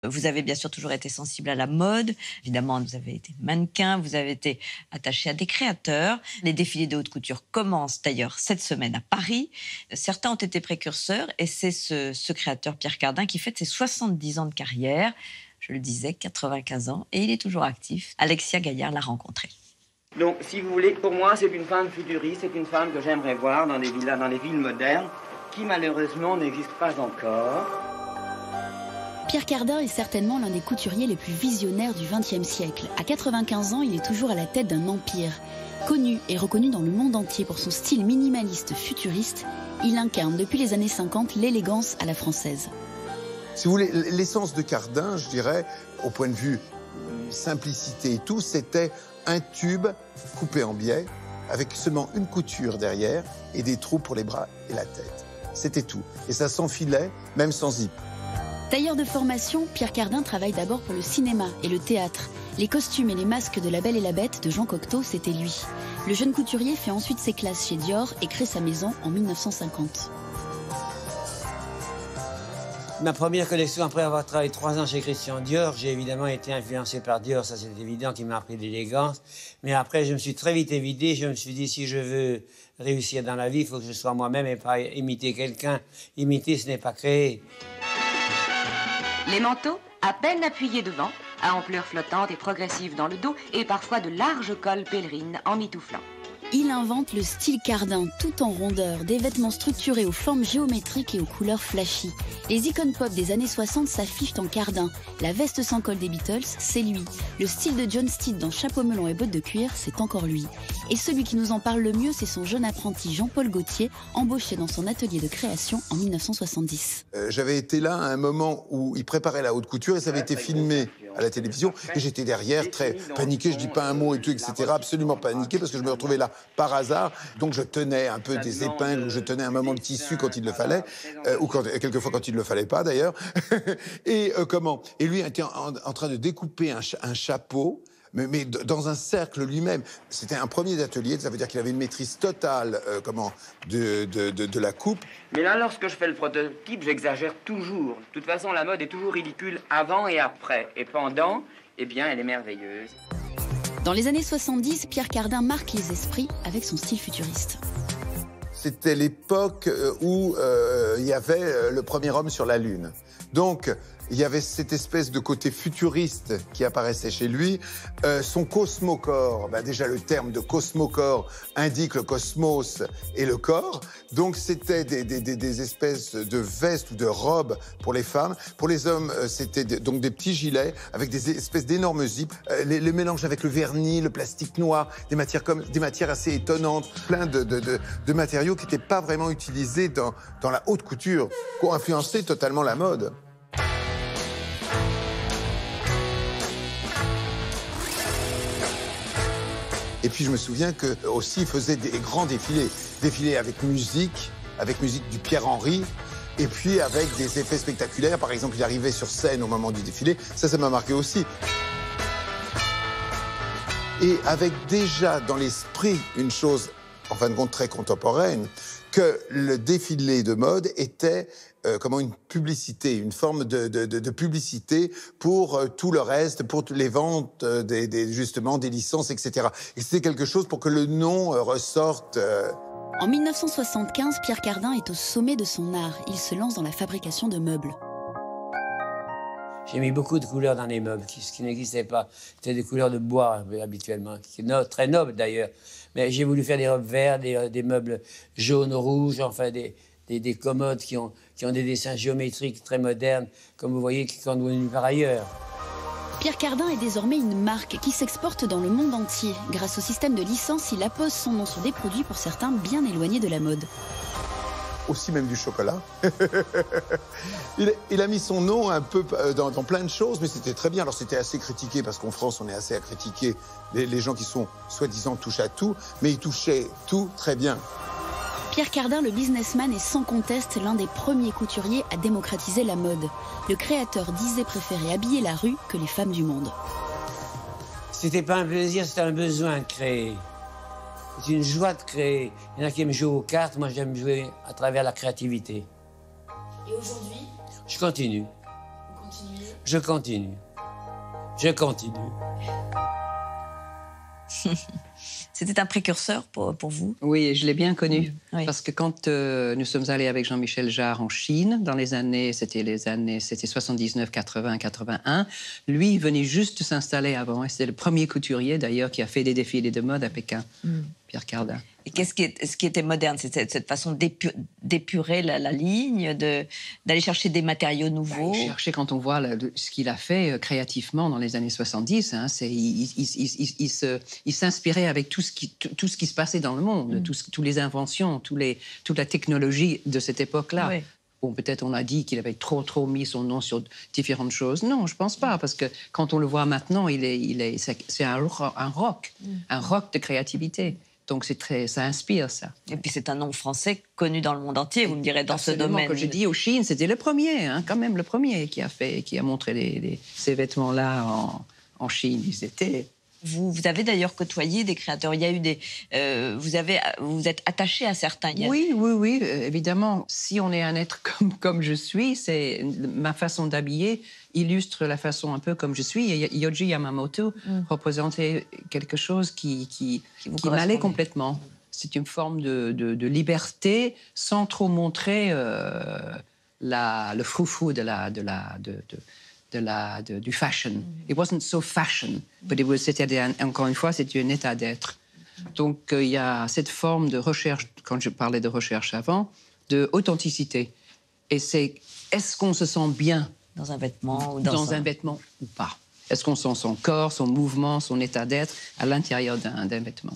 Vous avez bien sûr toujours été sensible à la mode. Évidemment, vous avez été mannequin, vous avez été attaché à des créateurs. Les défilés de haute couture commencent d'ailleurs cette semaine à Paris. Certains ont été précurseurs et c'est ce créateur Pierre Cardin qui fête ses 70 ans de carrière. Je le disais, 95 ans et il est toujours actif. Alexia Gaillard l'a rencontré. Donc, si vous voulez, pour moi, c'est une femme futuriste, c'est une femme que j'aimerais voir dans des villas, dans des villes modernes, qui malheureusement n'existent pas encore. Pierre Cardin est certainement l'un des couturiers les plus visionnaires du XXe siècle. À 95 ans, il est toujours à la tête d'un empire. Connu et reconnu dans le monde entier pour son style minimaliste futuriste, il incarne depuis les années 50 l'élégance à la française. Si vous voulez, l'essence de Cardin, je dirais, au point de vue simplicité et tout, c'était un tube coupé en biais, avec seulement une couture derrière et des trous pour les bras et la tête. C'était tout. Et ça s'enfilait, même sans zip. Tailleur de formation, Pierre Cardin travaille d'abord pour le cinéma et le théâtre. Les costumes et les masques de La Belle et la Bête de Jean Cocteau, c'était lui. Le jeune couturier fait ensuite ses classes chez Dior et crée sa maison en 1950. Ma première collection, après avoir travaillé 3 ans chez Christian Dior, j'ai évidemment été influencé par Dior, ça c'est évident, qui m'a appris l'élégance. Mais après, je me suis très vite évidé, je me suis dit, si je veux réussir dans la vie, il faut que je sois moi-même et pas imiter quelqu'un. Imiter, ce n'est pas créer. Les manteaux, à peine appuyés devant, à ampleur flottante et progressive dans le dos, et parfois de larges cols pèlerines en mitouflant. Il invente le style Cardin, tout en rondeur, des vêtements structurés aux formes géométriques et aux couleurs flashy. Les icônes pop des années 60 s'affichent en Cardin. La veste sans col des Beatles, c'est lui. Le style de John Steed dans chapeau melon et bottes de cuir, c'est encore lui. Et celui qui nous en parle le mieux, c'est son jeune apprenti Jean-Paul Gaultier, embauché dans son atelier de création en 1970. J'avais été là à un moment où il préparait la haute couture et ça avait été filmé à la télévision. Et j'étais derrière, très paniqué, je dis pas un mot et tout, etc. Absolument paniqué parce que je me retrouvais là par hasard. Donc je tenais un peu des épingles, ou je tenais un moment de tissu quand il le fallait, ou quelquefois quand il ne le fallait pas d'ailleurs. Et Et lui était en train de découper un chapeau, mais dans un cercle lui-même. C'était un premier atelier, ça veut dire qu'il avait une maîtrise totale de la coupe. Mais là, lorsque je fais le prototype, j'exagère toujours. De toute façon, la mode est toujours ridicule avant et après. Et pendant, eh bien, elle est merveilleuse. Dans les années 70, Pierre Cardin marque les esprits avec son style futuriste. C'était l'époque où il y avait le premier homme sur la Lune. Donc, il y avait cette espèce de côté futuriste qui apparaissait chez lui. Son cosmocorps, déjà le terme de cosmocorps indique le cosmos et le corps. Donc c'était des espèces de vestes ou de robes pour les femmes. Pour les hommes, c'était donc des petits gilets avec des espèces d'énormes zips. Les mélanges avec le vernis, le plastique noir, des matières assez étonnantes, plein de matériaux qui n'étaient pas vraiment utilisés dans la haute couture, qui ont influencé totalement la mode. Et puis je me souviens que aussi il faisait des grands défilés avec musique du Pierre Henry, et puis avec des effets spectaculaires. Par exemple, il arrivait sur scène au moment du défilé, ça m'a marqué aussi. Et avec déjà dans l'esprit une chose, en fin de compte très contemporaine, que le défilé de mode était une publicité, une forme de publicité pour tout le reste, pour les ventes justement des licences, etc. Et c'était quelque chose pour que le nom ressorte. En 1975, Pierre Cardin est au sommet de son art. Il se lance dans la fabrication de meubles. J'ai mis beaucoup de couleurs dans les meubles, ce qui n'existait pas. C'était des couleurs de bois, habituellement, très nobles d'ailleurs. Mais j'ai voulu faire des robes vertes, des meubles jaunes, rouges, enfin des commodes qui ont des dessins géométriques très modernes, comme vous voyez, qui sont venus par ailleurs. Pierre Cardin est désormais une marque qui s'exporte dans le monde entier. Grâce au système de licence, il appose son nom sur des produits pour certains bien éloignés de la mode. Aussi même du chocolat. il a mis son nom un peu dans plein de choses, mais c'était très bien. Alors c'était assez critiqué, parce qu'en France, on est assez à critiquer les gens qui sont soi-disant touche à tout, mais il touchait tout très bien. Pierre Cardin, le businessman, est sans conteste l'un des premiers couturiers à démocratiser la mode. Le créateur disait préférer habiller la rue que les femmes du monde. C'était pas un plaisir, c'était un besoin de créer. C'est une joie de créer. Il y en a qui aiment jouer aux cartes, moi j'aime jouer à travers la créativité. Et aujourd'hui ? Je continue. Vous continuez ? Je continue. Je continue. C'était un précurseur pour vous? Oui, je l'ai bien connu. Oui. Parce que quand nous sommes allés avec Jean-Michel Jarre en Chine, dans les années 79, 80, 81, lui, il venait juste de s'installer avant. Et c'était le premier couturier, d'ailleurs, qui a fait des défilés de mode à Pékin, Pierre Cardin. Et ce qui était moderne? C'est cette façon d'épurer la ligne, d'aller chercher des matériaux nouveaux? Chercher, quand on voit ce qu'il a fait créativement dans les années 70, hein, il s'inspirait avec tout ce qui se passait dans le monde, toutes les inventions, toute la technologie de cette époque-là. Oui. Bon, peut-être on a dit qu'il avait trop mis son nom sur différentes choses. Non, je pense pas, parce que quand on le voit maintenant, c'est un rock de créativité. Donc ça inspire, ça. Et puis c'est un nom français connu dans le monde entier, vous me direz, dans Absolument, ce domaine. Comme je dis, au Chine, c'était le premier, hein, quand même le premier qui a montré ces vêtements-là en Chine. Ils étaient... Vous avez d'ailleurs côtoyé des créateurs. Il y a eu vous êtes attaché à certains. Oui, évidemment. Si on est un être comme je suis, ma façon d'habiller illustre la façon un peu comme je suis. Et Yohji Yamamoto représentait quelque chose qui m'allait complètement. C'est une forme de liberté sans trop montrer le froufrou du fashion. It wasn't so fashion, but encore une fois, c'était un état d'être. Donc, il y a cette forme de recherche, quand je parlais de recherche avant, de authenticité. Et c'est, est-ce qu'on se sent bien dans un vêtement ou un vêtement ou pas? Est-ce qu'on sent son corps, son mouvement, son état d'être à l'intérieur d'un vêtement?